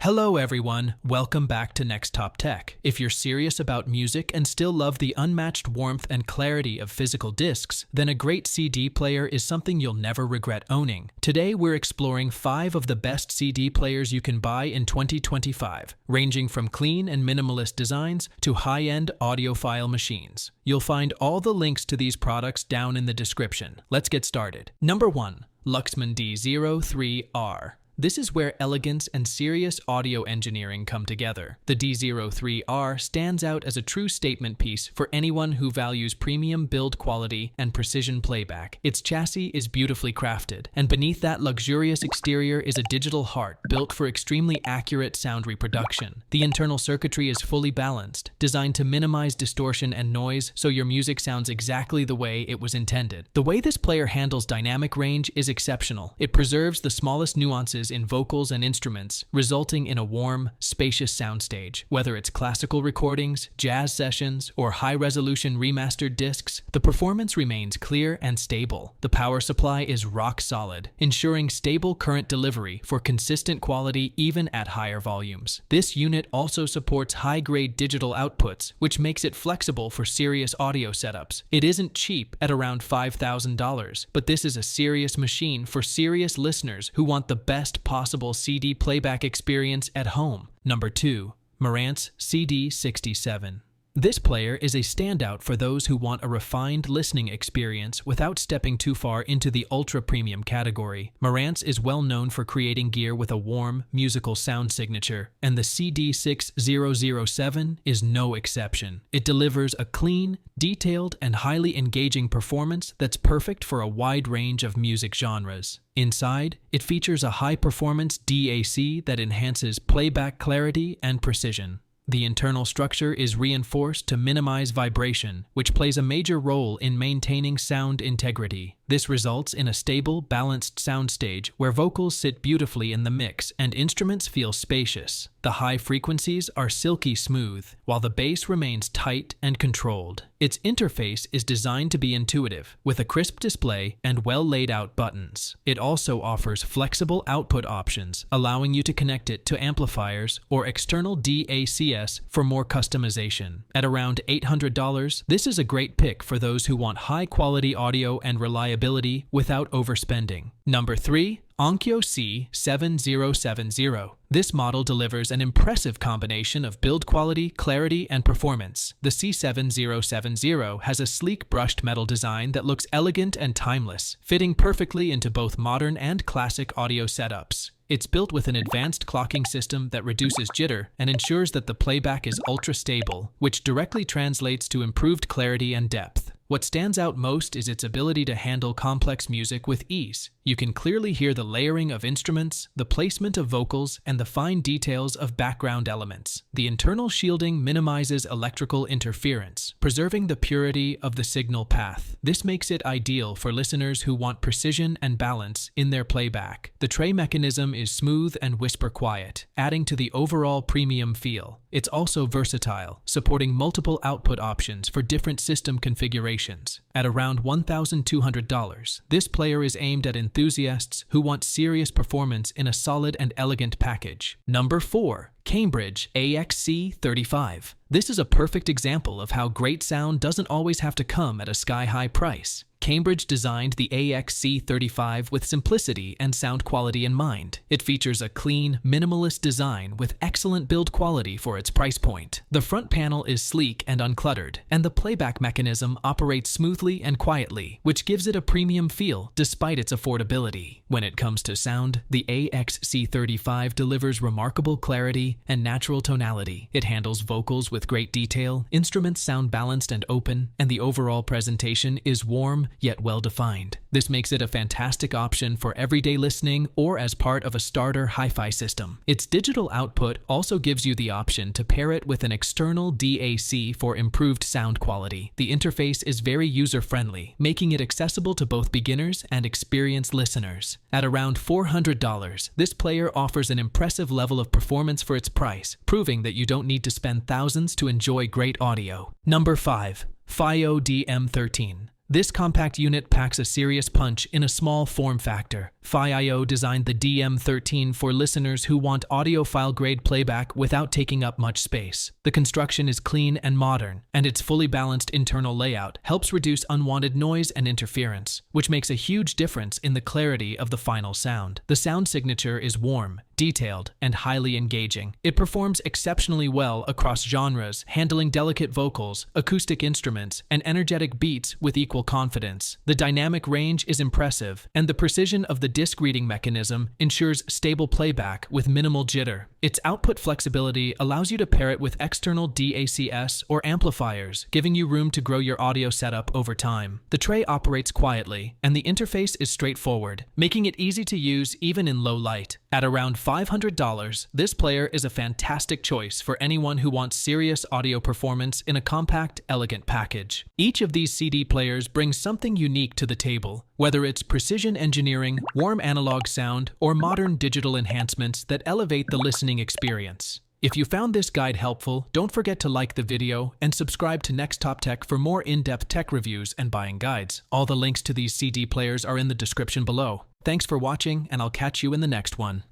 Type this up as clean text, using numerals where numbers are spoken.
Hello everyone, welcome back to NextTopTech. If you're serious about music and still love the unmatched warmth and clarity of physical discs, then a great CD player is something you'll never regret owning. Today we're exploring 5 of the best CD players you can buy in 2025, ranging from clean and minimalist designs to high-end audiophile machines. You'll find all the links to these products down in the description. Let's get started. Number 1. Luxman D-03R. This is where elegance and serious audio engineering come together. The D-03R stands out as a true statement piece for anyone who values premium build quality and precision playback. Its chassis is beautifully crafted, and beneath that luxurious exterior is a digital heart built for extremely accurate sound reproduction. The internal circuitry is fully balanced, designed to minimize distortion and noise so your music sounds exactly the way it was intended. The way this player handles dynamic range is exceptional. It preserves the smallest nuances in vocals and instruments, resulting in a warm, spacious soundstage. Whether it's classical recordings, jazz sessions, or high-resolution remastered discs, the performance remains clear and stable. The power supply is rock solid, ensuring stable current delivery for consistent quality even at higher volumes. This unit also supports high-grade digital outputs, which makes it flexible for serious audio setups. It isn't cheap at around $5,000, but this is a serious machine for serious listeners who want the best possible CD playback experience at home. Number 2. Marantz CD6070. This player is a standout for those who want a refined listening experience without stepping too far into the ultra-premium category. Marantz is well known for creating gear with a warm, musical sound signature, and the CD6007 is no exception. It delivers a clean, detailed, and highly engaging performance that's perfect for a wide range of music genres. Inside, it features a high-performance DAC that enhances playback clarity and precision. The internal structure is reinforced to minimize vibration, which plays a major role in maintaining sound integrity. This results in a stable, balanced soundstage where vocals sit beautifully in the mix and instruments feel spacious. The high frequencies are silky smooth, while the bass remains tight and controlled. Its interface is designed to be intuitive, with a crisp display and well-laid-out buttons. It also offers flexible output options, allowing you to connect it to amplifiers or external DACs for more customization. At around $800, this is a great pick for those who want high-quality audio and reliability without overspending. Number 3. Onkyo C-7070. This model delivers an impressive combination of build quality, clarity, and performance. The C-7070 has a sleek brushed metal design that looks elegant and timeless, fitting perfectly into both modern and classic audio setups. It's built with an advanced clocking system that reduces jitter and ensures that the playback is ultra-stable, which directly translates to improved clarity and depth. What stands out most is its ability to handle complex music with ease. You can clearly hear the layering of instruments, the placement of vocals, and the fine details of background elements. The internal shielding minimizes electrical interference, preserving the purity of the signal path. This makes it ideal for listeners who want precision and balance in their playback. The tray mechanism is smooth and whisper quiet, adding to the overall premium feel. It's also versatile, supporting multiple output options for different system configurations. At around $1,200, this player is aimed at enthusiasts who want serious performance in a solid and elegant package. Number 4. Cambridge AXC35. This is a perfect example of how great sound doesn't always have to come at a sky-high price. Cambridge designed the AXC35 with simplicity and sound quality in mind. It features a clean, minimalist design with excellent build quality for its price point. The front panel is sleek and uncluttered, and the playback mechanism operates smoothly and quietly, which gives it a premium feel despite its affordability. When it comes to sound, the AXC35 delivers remarkable clarity and natural tonality. It handles vocals with great detail, instruments sound balanced and open, and the overall presentation is warm yet well-defined. This makes it a fantastic option for everyday listening or as part of a starter hi-fi system. Its digital output also gives you the option to pair it with an external DAC for improved sound quality. The interface is very user-friendly, making it accessible to both beginners and experienced listeners. At around $400, this player offers an impressive level of performance for its price, proving that you don't need to spend thousands to enjoy great audio. Number 5. FiiO DM13. This compact unit packs a serious punch in a small form factor. FiiO designed the DM13 for listeners who want audiophile-grade playback without taking up much space. The construction is clean and modern, and its fully balanced internal layout helps reduce unwanted noise and interference, which makes a huge difference in the clarity of the final sound. The sound signature is warm, detailed, and highly engaging. It performs exceptionally well across genres, handling delicate vocals, acoustic instruments, and energetic beats with equal confidence. The dynamic range is impressive, and the precision of the disc reading mechanism ensures stable playback with minimal jitter. Its output flexibility allows you to pair it with external DACs or amplifiers, giving you room to grow your audio setup over time. The tray operates quietly, and the interface is straightforward, making it easy to use even in low light. At around $500, this player is a fantastic choice for anyone who wants serious audio performance in a compact, elegant package. Each of these CD players brings something unique to the table, whether it's precision engineering, warm analog sound, or modern digital enhancements that elevate the listening experience. If you found this guide helpful, don't forget to like the video and subscribe to NextTopTech for more in-depth tech reviews and buying guides. All the links to these CD players are in the description below. Thanks for watching, and I'll catch you in the next one.